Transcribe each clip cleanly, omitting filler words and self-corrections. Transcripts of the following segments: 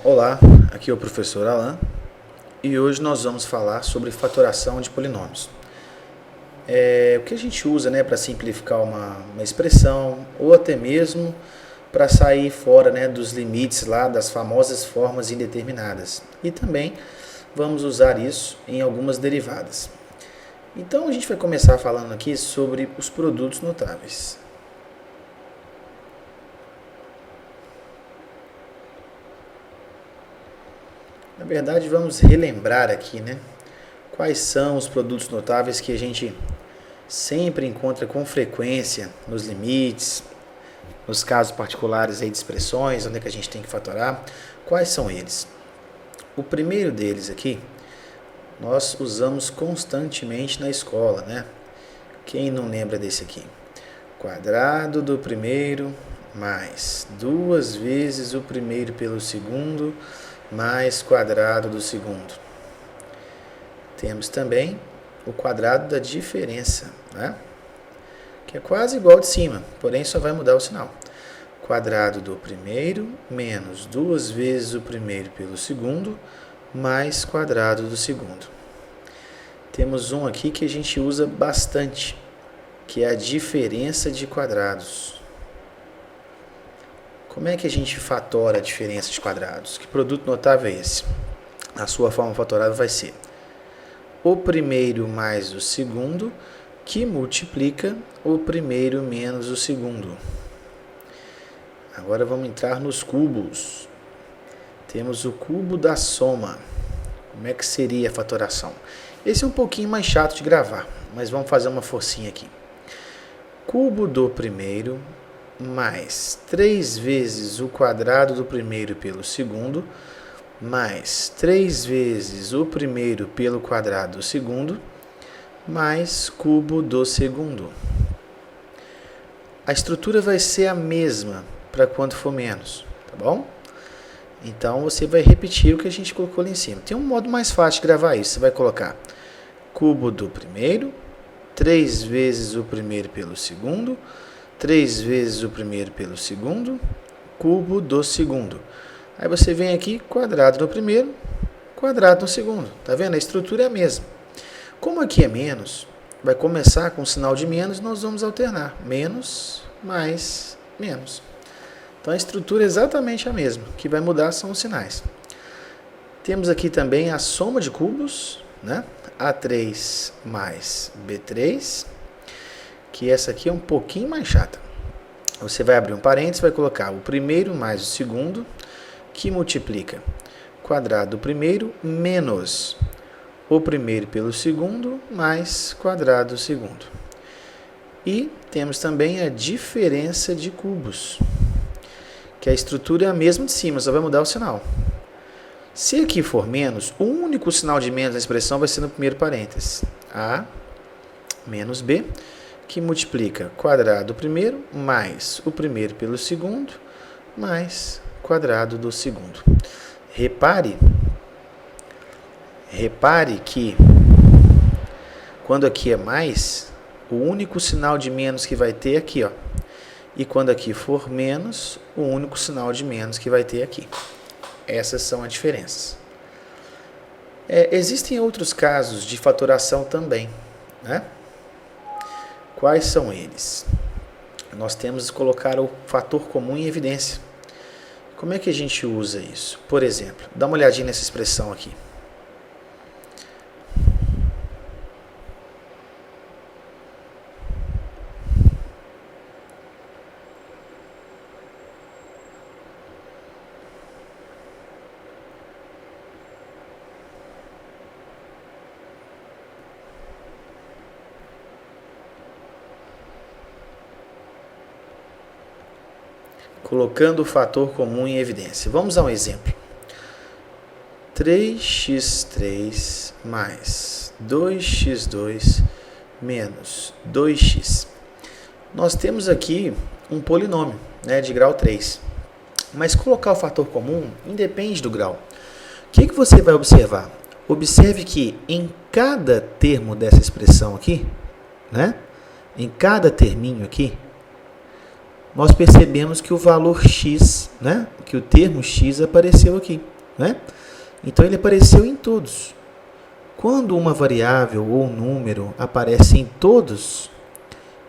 Olá, aqui é o professor Alan e hoje nós vamos falar sobre fatoração de polinômios. O que a gente usa, para simplificar uma expressão ou até mesmo para sair fora, dos limites lá das famosas formas indeterminadas. E também vamos usar isso em algumas derivadas. Então a gente vai começar falando aqui sobre os produtos notáveis. Na verdade, vamos relembrar aqui, quais são os produtos notáveis que a gente sempre encontra com frequência nos limites, nos casos particulares aí de expressões, onde é que a gente tem que fatorar. Quais são eles? O primeiro deles aqui, nós usamos constantemente na escola, Quem não lembra desse aqui? Quadrado do primeiro mais 2 vezes o primeiro pelo segundo mais quadrado do segundo. Temos também o quadrado da diferença, que é quase igual de cima, porém só vai mudar o sinal. Quadrado do primeiro menos 2 vezes o primeiro pelo segundo mais quadrado do segundo. Temos um aqui que a gente usa bastante, que é a diferença de quadrados. Como é que a gente fatora a diferença de quadrados? Que produto notável é esse? A sua forma fatorada vai ser o primeiro mais o segundo, que multiplica o primeiro menos o segundo. Agora vamos entrar nos cubos. Temos o cubo da soma. Como é que seria a fatoração? Esse é um pouquinho mais chato de gravar, mas vamos fazer uma forcinha aqui. Cubo do primeiro mais 3 vezes o quadrado do primeiro pelo segundo, mais 3 vezes o primeiro pelo quadrado do segundo, mais cubo do segundo. A estrutura vai ser a mesma para quando for menos, tá bom? Então, você vai repetir o que a gente colocou ali em cima. Tem um modo mais fácil de gravar isso. Você vai colocar cubo do primeiro, 3 vezes o primeiro pelo segundo, 3 vezes o primeiro pelo segundo, cubo do segundo. Aí você vem aqui, quadrado no primeiro, quadrado no segundo. Tá vendo? A estrutura é a mesma. Como aqui é menos, vai começar com o sinal de menos, nós vamos alternar. Menos, mais, menos. Então a estrutura é exatamente a mesma. O que vai mudar são os sinais. Temos aqui também a soma de cubos, A3 mais B3. Que essa aqui é um pouquinho mais chata. Você vai abrir um parênteses, vai colocar o primeiro mais o segundo, que multiplica quadrado do primeiro menos o primeiro pelo segundo mais quadrado do segundo. E temos também a diferença de cubos, que a estrutura é a mesma de cima, só vai mudar o sinal. Se aqui for menos, o único sinal de menos na expressão vai ser no primeiro parênteses. A menos B, que multiplica quadrado do primeiro mais o primeiro pelo segundo mais quadrado do segundo. Repare que quando aqui é mais, o único sinal de menos que vai ter aqui, e quando aqui for menos, o único sinal de menos que vai ter aqui. Essas são as diferenças. Existem outros casos de fatoração também, Quais são eles? Nós temos que colocar o fator comum em evidência. Como é que a gente usa isso? Por exemplo, dá uma olhadinha nessa expressão aqui. Colocando o fator comum em evidência. Vamos a um exemplo. 3x3 mais 2x2 menos 2x. Nós temos aqui um polinômio, de grau 3. Mas colocar o fator comum independe do grau. O que você vai observar? Observe que em cada termo dessa expressão aqui, em cada terminho aqui, nós percebemos que o valor x, né, que o termo x apareceu aqui, né? Então ele apareceu em todos. Quando uma variável ou um número aparece em todos,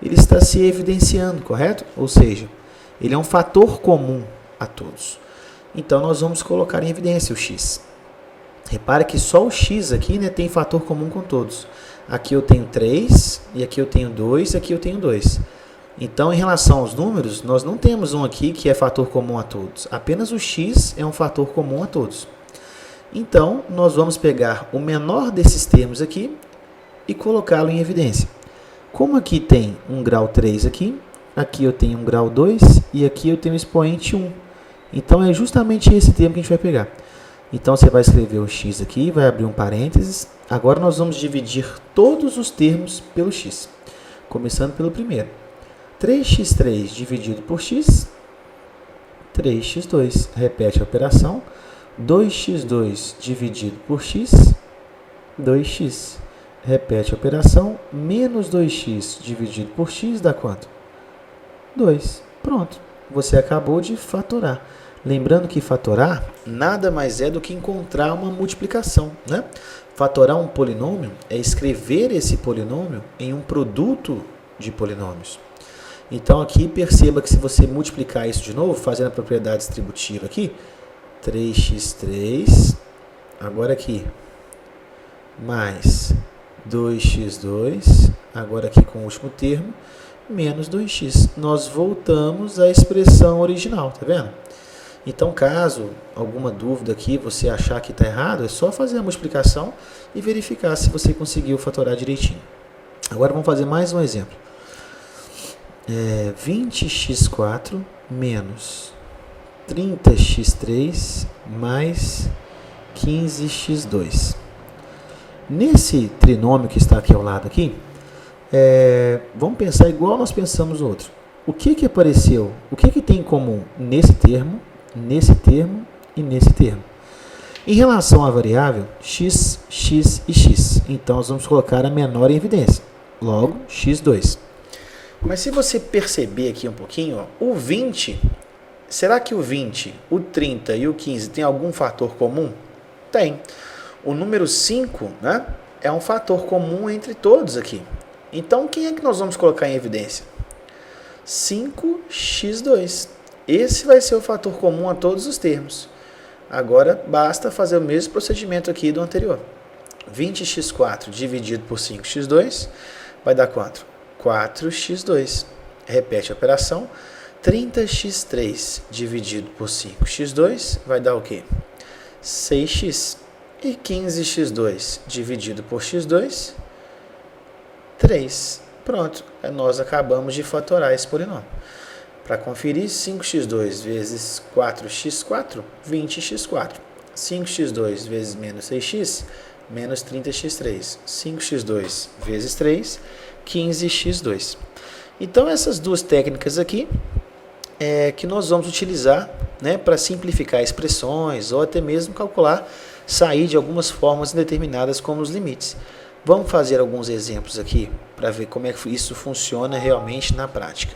ele está se evidenciando, correto? Ou seja, ele é um fator comum a todos. Então nós vamos colocar em evidência o x. Repare que só o x aqui, né, tem fator comum com todos. Aqui eu tenho 3, e aqui eu tenho 2, e aqui eu tenho 2. Então, em relação aos números, nós não temos um aqui que é fator comum a todos. Apenas o x é um fator comum a todos. Então, nós vamos pegar o menor desses termos aqui e colocá-lo em evidência. Como aqui tem um grau 3 aqui eu tenho um grau 2 e aqui eu tenho um expoente 1. Então, é justamente esse termo que a gente vai pegar. Então, você vai escrever o x aqui, vai abrir um parênteses. Agora, nós vamos dividir todos os termos pelo x. Começando pelo primeiro. 3x3 dividido por x, 3x2. Repete a operação. 2x2 dividido por x, 2x. Repete a operação. Menos 2x dividido por x dá quanto? 2. Pronto. Você acabou de fatorar. Lembrando que fatorar nada mais é do que encontrar uma multiplicação, né? Fatorar um polinômio é escrever esse polinômio em um produto de polinômios. Então aqui perceba que se você multiplicar isso de novo, fazendo a propriedade distributiva aqui, 3x3, agora aqui, mais 2x2, agora aqui com o último termo, menos 2x. Nós voltamos à expressão original, tá vendo? Então, caso alguma dúvida aqui, você achar que está errado, é só fazer a multiplicação e verificar se você conseguiu fatorar direitinho. Agora vamos fazer mais um exemplo. 20x4 menos 30x3 mais 15x2. Nesse trinômio que está aqui ao lado aqui, vamos pensar igual nós pensamos no outro. O que apareceu? O que tem em comum nesse termo e nesse termo? Em relação à variável x, x e x, então nós vamos colocar a menor em evidência. Logo, x2. Mas se você perceber aqui um pouquinho, ó, o 20, será que o 20, o 30 e o 15 tem algum fator comum? Tem. O número 5, né, é um fator comum entre todos aqui. Então, quem é que nós vamos colocar em evidência? 5x2. Esse vai ser o fator comum a todos os termos. Agora, basta fazer o mesmo procedimento aqui do anterior. 20x4 dividido por 5x2 vai dar quanto? 4x2. Repete a operação. 30x3 dividido por 5x2 vai dar o quê? 6x. E 15x2 dividido por x2, 3. Pronto, nós acabamos de fatorar esse polinômio. Para conferir, 5x2 vezes 4x4, 20x4. 5x2 vezes menos 6x, menos 30x3. 5x2 vezes 3, 15x2. Então, essas duas técnicas aqui é que nós vamos utilizar, né, para simplificar expressões ou até mesmo calcular, sair de algumas formas indeterminadas como os limites. Vamos fazer alguns exemplos aqui para ver como é que isso funciona realmente na prática.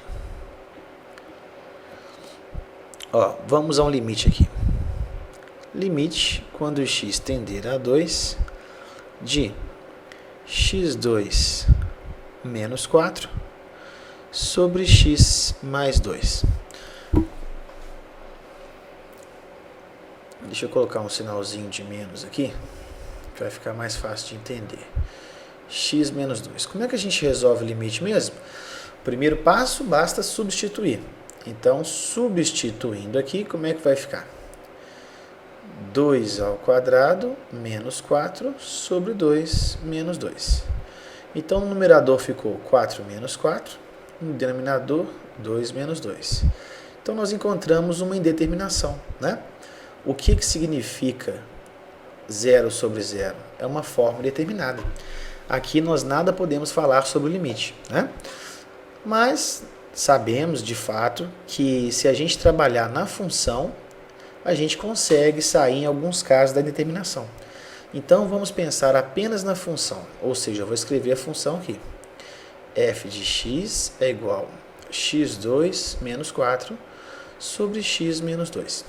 Ó, vamos a um limite aqui. Limite, quando x tender a 2, de x2 menos 4 sobre x mais 2. Deixa eu colocar um sinalzinho de menos aqui, que vai ficar mais fácil de entender. X menos 2. Como é que a gente resolve o limite mesmo? Primeiro passo, basta substituir. Então, substituindo aqui, como é que vai ficar? 2 ao quadrado menos 4 sobre 2 menos 2. Então, no numerador ficou 4 menos 4, no denominador 2 menos 2. Então, nós encontramos uma indeterminação, né? O que significa 0 sobre 0? É uma fórmula determinada. Aqui nós nada podemos falar sobre o limite, né? Mas sabemos de fato que se a gente trabalhar na função, a gente consegue sair em alguns casos da indeterminação. Então vamos pensar apenas na função, ou seja, eu vou escrever a função aqui. F de x é igual x2 menos 4 sobre x menos 2.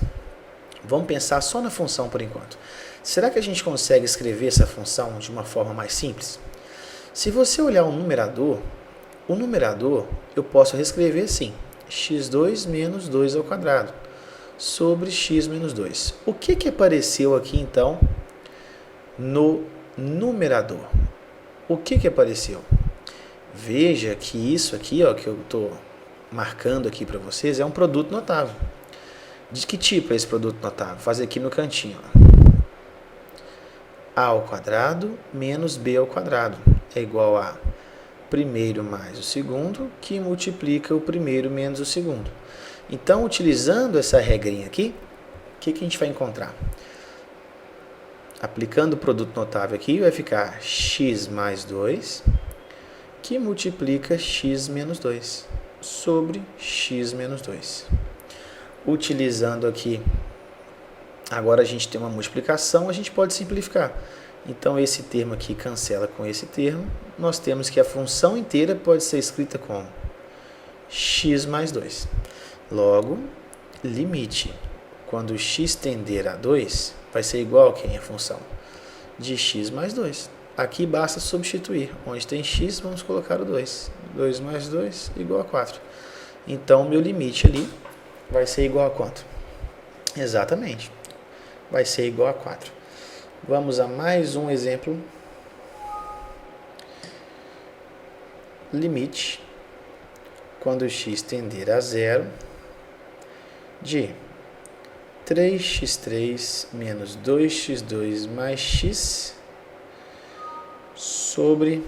Vamos pensar só na função por enquanto. Será que a gente consegue escrever essa função de uma forma mais simples? Se você olhar o numerador eu posso reescrever assim, x2 menos 2 ao quadrado sobre x menos 2. O que apareceu aqui então no numerador? O que apareceu? Veja que isso aqui, ó, que eu estou marcando aqui para vocês, é um produto notável. De que tipo é esse produto notável? Vou fazer aqui no cantinho. Ó. A ao quadrado menos b ao quadrado é igual a primeiro mais o segundo, que multiplica o primeiro menos o segundo. Então, utilizando essa regrinha aqui, o que a gente vai encontrar? Aplicando o produto notável aqui, vai ficar x mais 2, que multiplica x menos 2, sobre x menos 2. Utilizando aqui, agora a gente tem uma multiplicação, a gente pode simplificar. Então, esse termo aqui cancela com esse termo. Nós temos que a função inteira pode ser escrita como x mais 2. Logo, limite, quando x tender a 2, vai ser igual a quem? A função de x mais 2. Aqui basta substituir. Onde tem x, vamos colocar o 2. 2 mais 2 igual a 4. Então, o meu limite ali vai ser igual a quanto? Exatamente. Vai ser igual a 4. Vamos a mais um exemplo. Limite, quando x tender a 0, de 3x3 menos 2x2 mais x sobre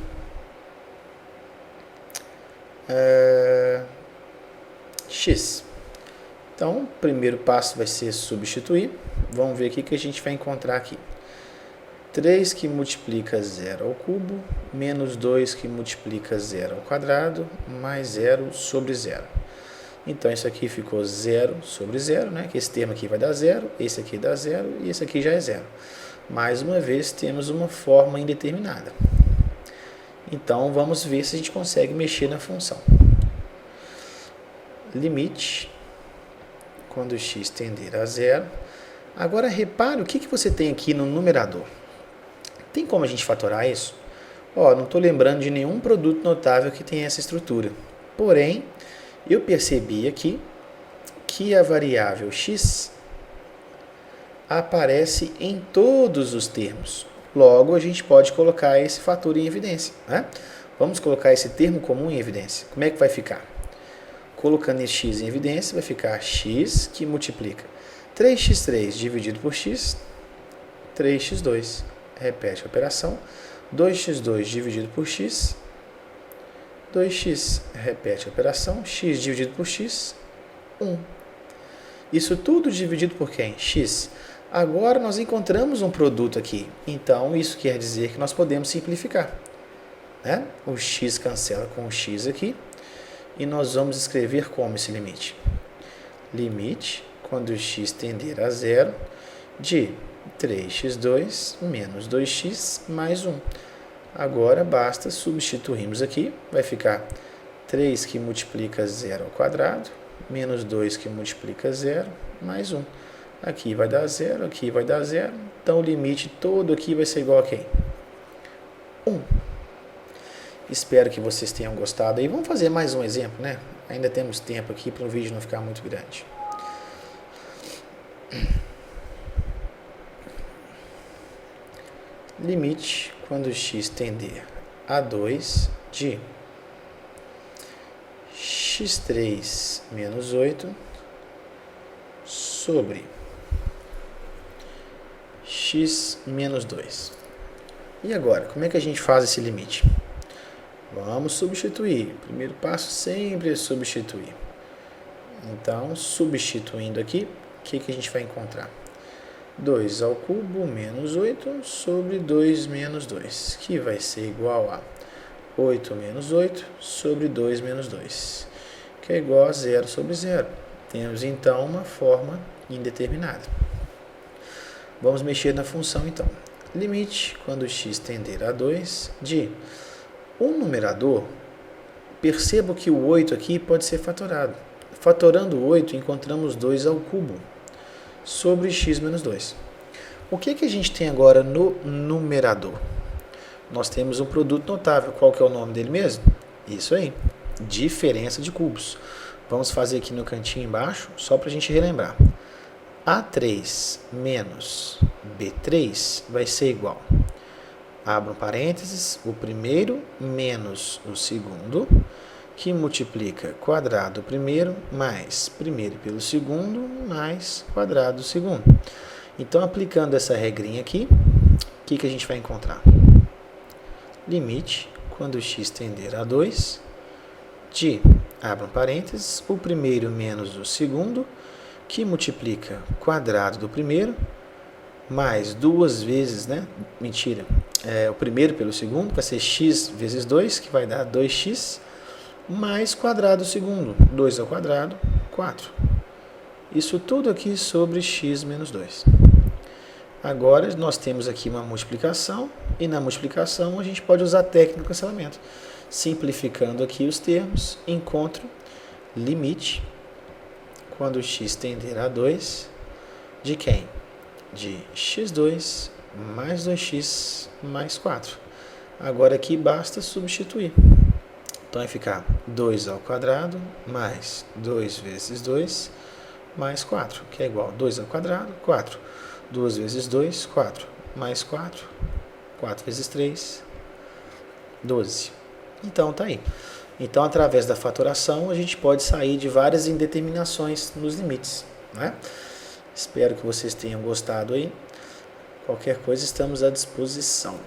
x. Então, o primeiro passo vai ser substituir. Vamos ver o que a gente vai encontrar aqui. 3 que multiplica 0 ao cubo, menos 2 que multiplica 0 ao quadrado, mais 0 sobre 0. Então, isso aqui ficou 0 sobre 0, né? Que esse termo aqui vai dar 0, esse aqui dá 0 e esse aqui já é 0. Mais uma vez, temos uma forma indeterminada. Então, vamos ver se a gente consegue mexer na função. Limite, quando x tender a 0. Agora, repare o que você tem aqui no numerador. Tem como a gente fatorar isso? Ó, não estou lembrando de nenhum produto notável que tenha essa estrutura. Porém, eu percebi aqui que a variável x aparece em todos os termos. Logo, a gente pode colocar esse fator em evidência, né? Vamos colocar esse termo comum em evidência. Como é que vai ficar? Colocando esse x em evidência, vai ficar x que multiplica 3x3 dividido por x, 3x2. Repete a operação. 2x2 dividido por x, 2x. Repete a operação. X dividido por x, 1. Isso tudo dividido por quem? X. Agora nós encontramos um produto aqui. Então, isso quer dizer que nós podemos simplificar, né? O x cancela com o x aqui. E nós vamos escrever como esse limite? Limite, quando o x tender a 0, de 3x2 menos 2x mais 1. Agora basta substituirmos aqui, vai ficar 3 que multiplica 0 ao quadrado, menos 2 que multiplica 0, mais 1. Aqui vai dar 0, aqui vai dar 0, então o limite todo aqui vai ser igual a quem? 1. Espero que vocês tenham gostado aí. Vamos fazer mais um exemplo, né? Ainda temos tempo aqui para o vídeo não ficar muito grande. Limite, quando x tender a 2, de x3 menos 8 sobre x menos 2. E agora, como é que a gente faz esse limite? Vamos substituir. O primeiro passo sempre é substituir. Então, substituindo aqui, o que a gente vai encontrar? 2 ao cubo menos 8 sobre 2 menos 2, que vai ser igual a 8 menos 8 sobre 2 menos 2, que é igual a 0 sobre 0. Temos, então, uma forma indeterminada. Vamos mexer na função, então. Limite, quando x tender a 2, de... O numerador, percebo que o 8 aqui pode ser fatorado. Fatorando o 8, encontramos 2 ao cubo sobre x menos 2. O que a gente tem agora no numerador? Nós temos um produto notável. Qual que é o nome dele mesmo? Isso aí, diferença de cubos. Vamos fazer aqui no cantinho embaixo, só para a gente relembrar. A3 menos B3 vai ser igual, abro parênteses, o primeiro menos o segundo, que multiplica quadrado do primeiro mais primeiro pelo segundo mais quadrado do segundo. Então, aplicando essa regrinha aqui, o que a gente vai encontrar? Limite, quando x tender a 2, de, abram parênteses, o primeiro menos o segundo, que multiplica quadrado do primeiro, mais duas vezes, o primeiro pelo segundo, vai ser x vezes 2, que vai dar 2x, mais quadrado do segundo, 2 ao quadrado, 4. Isso tudo aqui sobre x menos 2. Agora, nós temos aqui uma multiplicação, e na multiplicação a gente pode usar a técnica do cancelamento. Simplificando aqui os termos, encontro limite, quando x tender a 2, de quem? De x2 mais 2x mais 4. Agora aqui basta substituir. Então vai ficar 2 ao quadrado mais 2 vezes 2 mais 4, que é igual a 2 ao quadrado, 4. 2 vezes 2, 4. Mais 4, 4 vezes 3, 12. Então tá aí. Então, através da fatoração, a gente pode sair de várias indeterminações nos limites, né? Espero que vocês tenham gostado aí. Qualquer coisa, estamos à disposição.